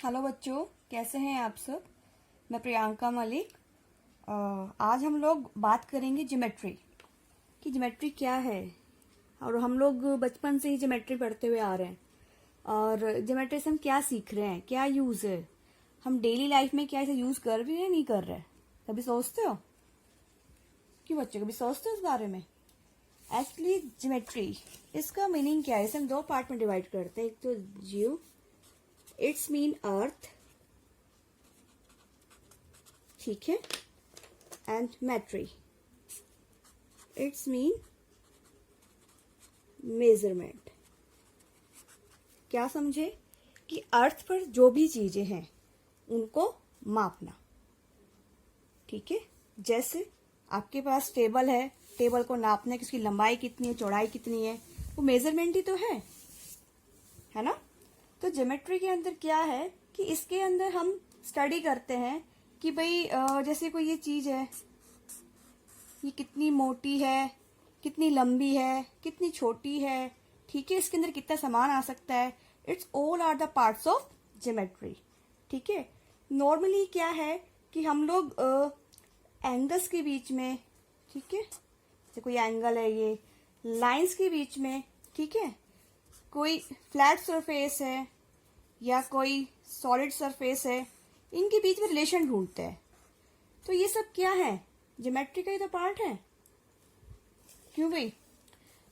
Hello बच्चों, कैसे हैं आप सब। मैं प्रियंका मलिक। आज हम लोग बात करेंगे ज्योमेट्री कि ज्योमेट्री क्या है। और हम लोग बचपन से ही ज्योमेट्री पढ़ते हुए आ रहे हैं और ज्योमेट्री से हम क्या सीख रहे हैं, क्या यूज है, हम डेली लाइफ में क्या इसे यूज कर रहे हैं नहीं कर रहे हैं। कभी सोचते हो? क्यों बच्चों, कभी सोचते हो इस बारे में? एक्चुअली ज्योमेट्री, इसका मीनिंग क्या है, इसे हम दो पार्ट में डिवाइड करते हैं। एक तो जियो, इट्स मीन अर्थ, ठीक है, एंड मेट्री, इट्स मीन मेजरमेंट। क्या समझे कि अर्थ पर जो भी चीजें हैं उनको मापना, ठीक है। जैसे आपके पास टेबल है, टेबल को नापना कि उसकी लंबाई कितनी है, चौड़ाई कितनी है, वो मेजरमेंट ही तो है ना। तो ज्योमेट्री के अंदर क्या है कि इसके अंदर हम स्टडी करते हैं कि भाई जैसे कोई ये चीज है, ये कितनी मोटी है, कितनी लंबी है, कितनी छोटी है, ठीक है, इसके अंदर कितना सामान आ सकता है। It's all are the parts of geometry, ठीक है। नॉर्मली क्या है कि हम लोग एंगल्स के बीच में, ठीक है, जैसे कोई एंगल है, ये लाइंस के बीच में, ठीक है, कोई फ्लैट सरफेस है या कोई सॉलिड सरफेस है, इनके बीच में रिलेशन ढूंढते हैं। तो ये सब क्या है, ज्योमेट्री का ही तो पार्ट है, क्यों भाई।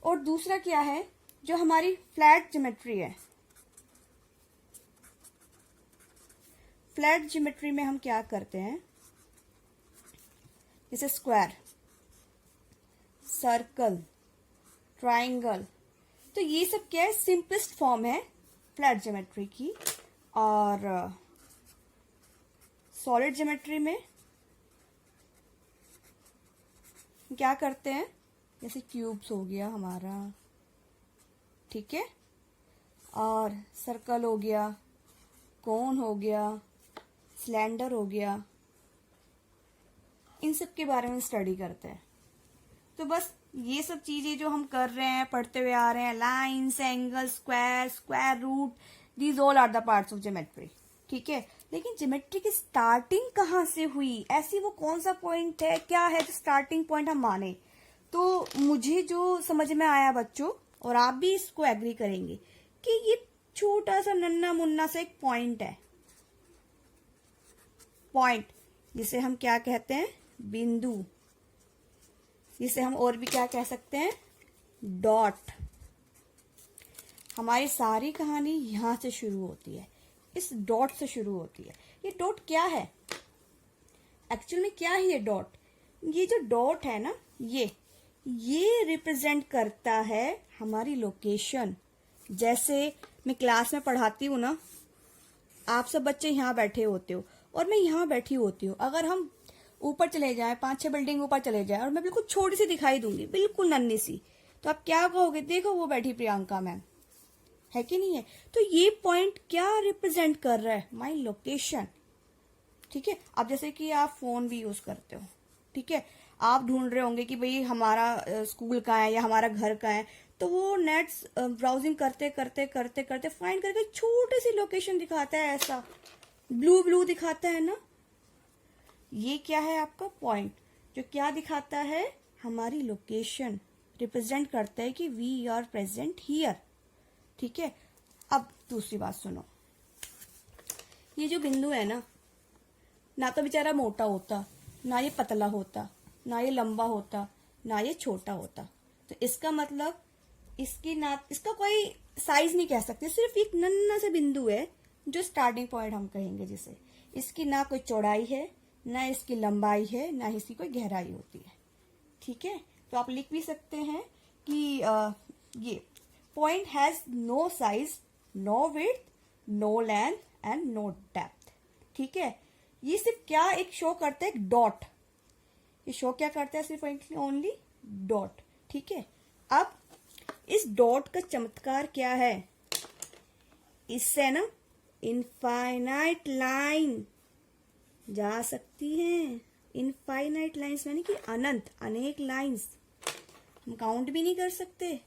और दूसरा क्या है, जो हमारी फ्लैट ज्योमेट्री है, फ्लैट ज्योमेट्री में हम क्या करते हैं, जैसे स्क्वायर, सर्कल, ट्राइंगल, तो ये सब क्या है, सिंपलेस्ट फॉर्म है फ्लैट ज्योमेट्री की। और सॉलिड ज्योमेट्री में क्या करते हैं, जैसे क्यूब्स हो गया हमारा, ठीक है, और सर्कल हो गया, कोन हो गया, सिलेंडर हो गया, इन सब के बारे में स्टडी करते हैं। तो बस ये सब चीजें जो हम कर रहे हैं, पढ़ते हुए आ रहे हैं, lines, angle, square, square root, these all are the parts of geometry, ठीक है। लेकिन ज्योमेट्री की स्टार्टिंग कहाँ से हुई, ऐसी वो कौन सा पॉइंट है, क्या है जो स्टार्टिंग पॉइंट हम माने। तो मुझे जो समझ में आया बच्चों, और आप भी इसको एग्री करेंगे कि ये छोटा सा नन्ना मुन्ना सा एक पॉइंट है, पॉइंट जिसे हम क्या कहते हैं, बिंदु, जिसे हम और भी क्या कह सकते हैं, डॉट। हमारी सारी कहानी यहां से शुरू होती है, इस डॉट से शुरू होती है। ये डॉट क्या है, एक्चुअल में क्या है ये डॉट? ये जो डॉट है ना, ये रिप्रेजेंट करता है हमारी लोकेशन। जैसे मैं क्लास में पढ़ाती हूँ ना, आप सब बच्चे यहाँ बैठे होते हो और मैं यहाँ बैठी होती हूँ। अगर हम ऊपर चले जाए, 5-6 बिल्डिंग ऊपर चले जाए, और मैं बिल्कुल छोटी सी दिखाई दूंगी, बिल्कुल नन्ही सी, तो आप क्या कहोगे, देखो वो बैठी प्रियंका मैम, है कि नहीं है। तो ये पॉइंट क्या रिप्रेजेंट कर रहा है, माई लोकेशन, ठीक है। अब जैसे कि आप फोन भी यूज करते हो, ठीक है, आप ढूंढ रहे होंगे कि भाई हमारा स्कूल कहाँ है या हमारा घर कहाँ है, तो वो नेट्स ब्राउजिंग करते करते करते करते फाइंड करके छोटी सी लोकेशन दिखाता है, ऐसा ब्लू ब्लू दिखाता है ना। ये क्या है आपका पॉइंट, जो क्या दिखाता है, हमारी लोकेशन रिप्रेजेंट करता है कि वी आर प्रेजेंट हियर, ठीक है। अब दूसरी बात सुनो, ये जो बिंदु है ना तो बेचारा मोटा होता, ना ये पतला होता, ना ये लंबा होता, ना ये छोटा होता। तो इसका मतलब इसका कोई साइज नहीं कह सकते, सिर्फ एक नन्हा सा बिंदु है जो स्टार्टिंग पॉइंट हम कहेंगे, जिसे इसकी ना कोई चौड़ाई है, ना इसकी लंबाई है, ना इसकी कोई गहराई होती है, ठीक है। तो आप लिख भी सकते हैं कि ये point has no size, no width, no length and no depth, ठीक है। ये सिर्फ क्या एक शो करता है, एक डॉट, ये शो क्या करता है, सिर्फ ओनली डॉट, ठीक है। अब इस डॉट का चमत्कार क्या है, इससे ना इनफाइनाइट लाइन जा सकती हैं। इनफाइनाइट लाइंस यानी कि अनंत, अनेक लाइंस, हम काउंट भी नहीं कर सकते।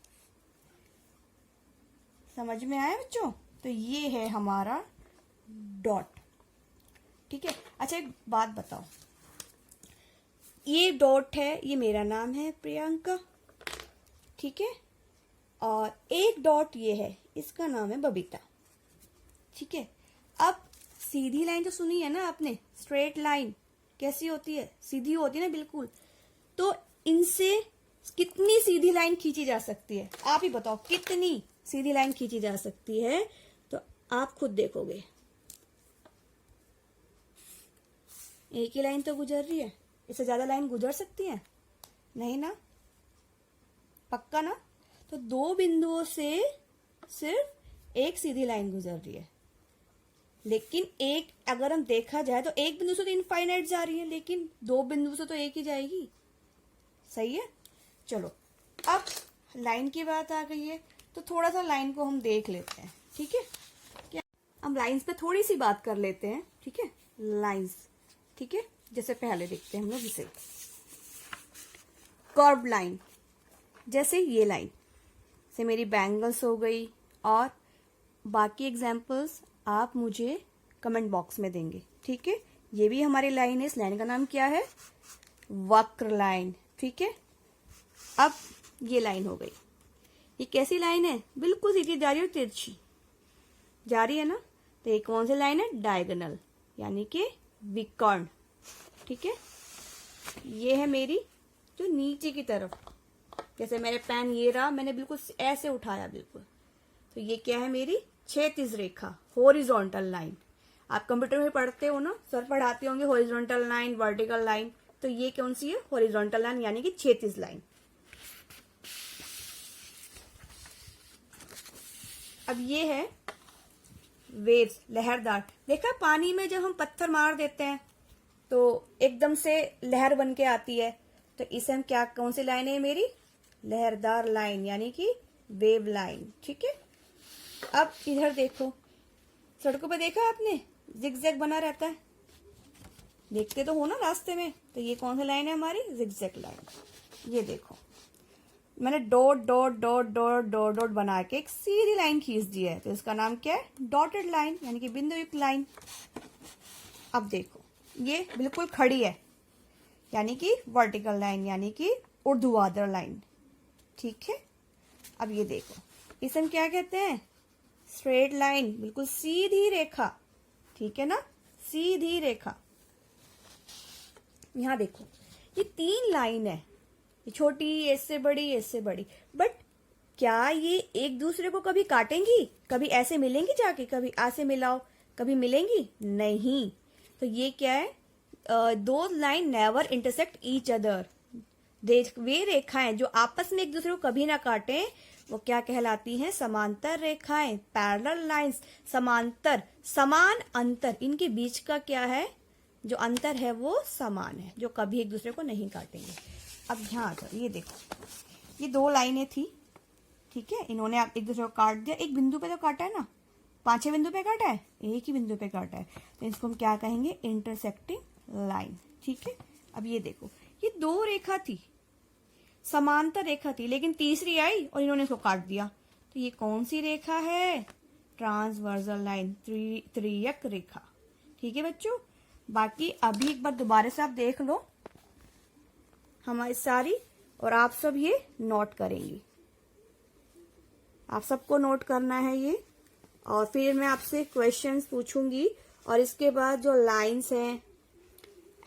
समझ में आया बच्चों? तो ये है हमारा डॉट। ठीक है, अच्छा एक बात बताओ, ये डॉट है, ये मेरा नाम है प्रियंका, ठीक है, और एक डॉट ये है, इसका नाम है बबीता। ठीक है, अब सीधी लाइन तो सुनी है ना आपने, स्ट्रेट लाइन कैसी होती है, सीधी होती है ना बिल्कुल। तो इनसे कितनी सीधी लाइन खींची जा सकती है, आप ही बताओ कितनी सीधी लाइन खींची जा सकती है, तो आप खुद देखोगे। एक ही लाइन तो गुजर रही है, इससे ज्यादा लाइन गुजर सकती है नहीं ना, पक्का ना। तो दो बिंदुओं से सिर्फ एक सीधी लाइन गुजर रही है, लेकिन एक अगर हम देखा जाए तो एक बिंदु से तो इनफाइनाइट जा रही है, लेकिन दो बिंदु से तो एक ही जाएगी। सही है, चलो अब लाइन की बात आ गई है तो थोड़ा सा लाइन को हम देख लेते हैं। ठीक है, क्या हम लाइंस पे थोड़ी सी बात कर लेते हैं। ठीक है, लाइंस, ठीक है, जैसे पहले देखते हैं हम लोग इसे, कर्व लाइन, जैसे ये लाइन से मेरी बैंगल्स हो गई, और बाकी एग्जाम्पल्स आप मुझे कमेंट बॉक्स में देंगे। ठीक है, ये भी हमारी लाइन है, इस लाइन का नाम क्या है, वक्र लाइन। ठीक है, अब ये लाइन हो गई, ये कैसी लाइन है, बिल्कुल सीधी जा रही है और तिरछी जा रही है ना, तो ये कौन सी लाइन है, डायगोनल यानी कि विकर्ण। ठीक है, ये है मेरी जो नीचे की तरफ, जैसे मेरे पेन ये रहा, मैंने बिल्कुल ऐसे उठाया बिल्कुल, तो ये क्या है, मेरी क्षैतिज रेखा, हॉरिजॉन्टल लाइन। आप कंप्यूटर में पढ़ते हो ना, सर पढ़ाते होंगे हॉरिजॉन्टल लाइन, वर्टिकल लाइन, तो ये कौन सी है, हॉरिजॉन्टल लाइन यानी कि क्षैतिज लाइन। अब ये है वेव्स, लहरदार। देखा पानी में जब हम पत्थर मार देते हैं तो एकदम से लहर बन के आती है, तो इसे हम क्या, कौन सी लाइन है मेरी, लहरदार लाइन यानी कि वेव लाइन। ठीक है, अब इधर देखो, सड़कों पे देखा आपने जिगजैग बना रहता है, देखते तो हो ना रास्ते में, तो ये कौन सी लाइन है हमारी, जिगजैग लाइन। ये देखो मैंने dot dot dot dot dot dot बना के एक सीधी लाइन खींच दी है, तो इसका नाम क्या है, डॉटेड लाइन यानी कि बिंदु युक्त लाइन। अब देखो ये बिल्कुल खड़ी है, यानी कि वर्टिकल लाइन यानी कि ऊर्ध्वाधर लाइन। ठीक है, अब ये देखो इसे हम क्या कहते हैं, स्ट्रेट लाइन, बिल्कुल सीधी रेखा। ठीक है ना, सीधी रेखा। यहां देखो ये तीन लाइन है, ये छोटी, इससे बड़ी, इससे बड़ी, बट क्या ये एक दूसरे को कभी काटेंगी, कभी ऐसे मिलेंगी जाके, कभी ऐसे मिलाओ, कभी मिलेंगी नहीं। तो ये क्या है, दो line never intersect each other. वे रेखाएं जो आपस में एक दूसरे को कभी ना काटें, वो क्या कहलाती हैं, समांतर रेखाएं, पैरेलल लाइंस। समांतर, समान अंतर, इनके बीच का क्या है, जो अंतर है वो समान है, जो कभी एक दूसरे को नहीं काटेंगे। अब ध्यान आ जाओ, ये देखो ये दो लाइनें थी, ठीक है, इन्होंने एक दूसरे को काट दिया, एक बिंदु पे तो काटा है ना, 5-6 बिंदु पे काटा है, एक ही बिंदु पे काटा है, तो इसको हम क्या कहेंगे, इंटरसेक्टिंग लाइन। ठीक है, अब ये देखो ये दो रेखा थी, समांतर रेखा थी, लेकिन तीसरी आई और इन्होंने इसको काट दिया, तो ये कौन सी रेखा है, ट्रांसवर्सल लाइन, त्रियक रेखा। ठीक है बच्चों, बाकी अभी एक बार दोबारा से आप देख लो हमारी सारी, और आप सब ये नोट करेंगी, आप सबको नोट करना है ये, और फिर मैं आपसे क्वेश्चंस पूछूंगी, और इसके बाद जो लाइंस हैं,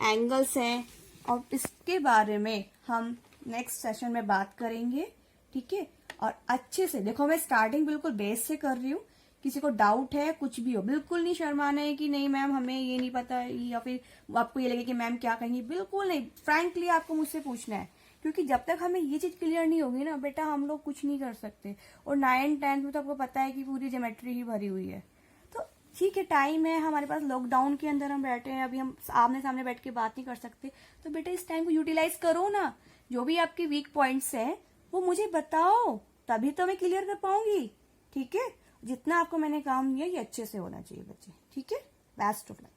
एंगल्स हैं, और इसके बारे में हम नेक्स्ट सेशन में बात करेंगे। ठीक है, और अच्छे से देखो, मैं स्टार्टिंग बिल्कुल बेस से कर रही हूँ, किसी को डाउट है कुछ भी हो, बिल्कुल नहीं शर्माना है कि नहीं मैम हमें ये नहीं पता है, या फिर आपको ये लगे कि मैम क्या कहेंगी, बिल्कुल नहीं, फ्रैंकली आपको मुझसे पूछना है, क्योंकि जब तक हमें ये चीज क्लियर नहीं होगी ना बेटा, हम लोग कुछ नहीं कर सकते। और 9th-10th में तो आपको पता है कि पूरी ज्योमेट्री ही भरी हुई है। तो ठीक है, टाइम है हमारे पास, लॉकडाउन के अंदर हम बैठे हैं, अभी हम आमने सामने बैठ के बात नहीं कर सकते, तो बेटा इस टाइम को यूटिलाइज करो ना, जो भी आपके वीक पॉइंट्स हैं वो मुझे बताओ, तभी तो मैं क्लियर कर पाऊंगी। ठीक है, जितना आपको मैंने काम दिया ये अच्छे से होना चाहिए बच्चे। ठीक है, बेस्ट ऑफ लक।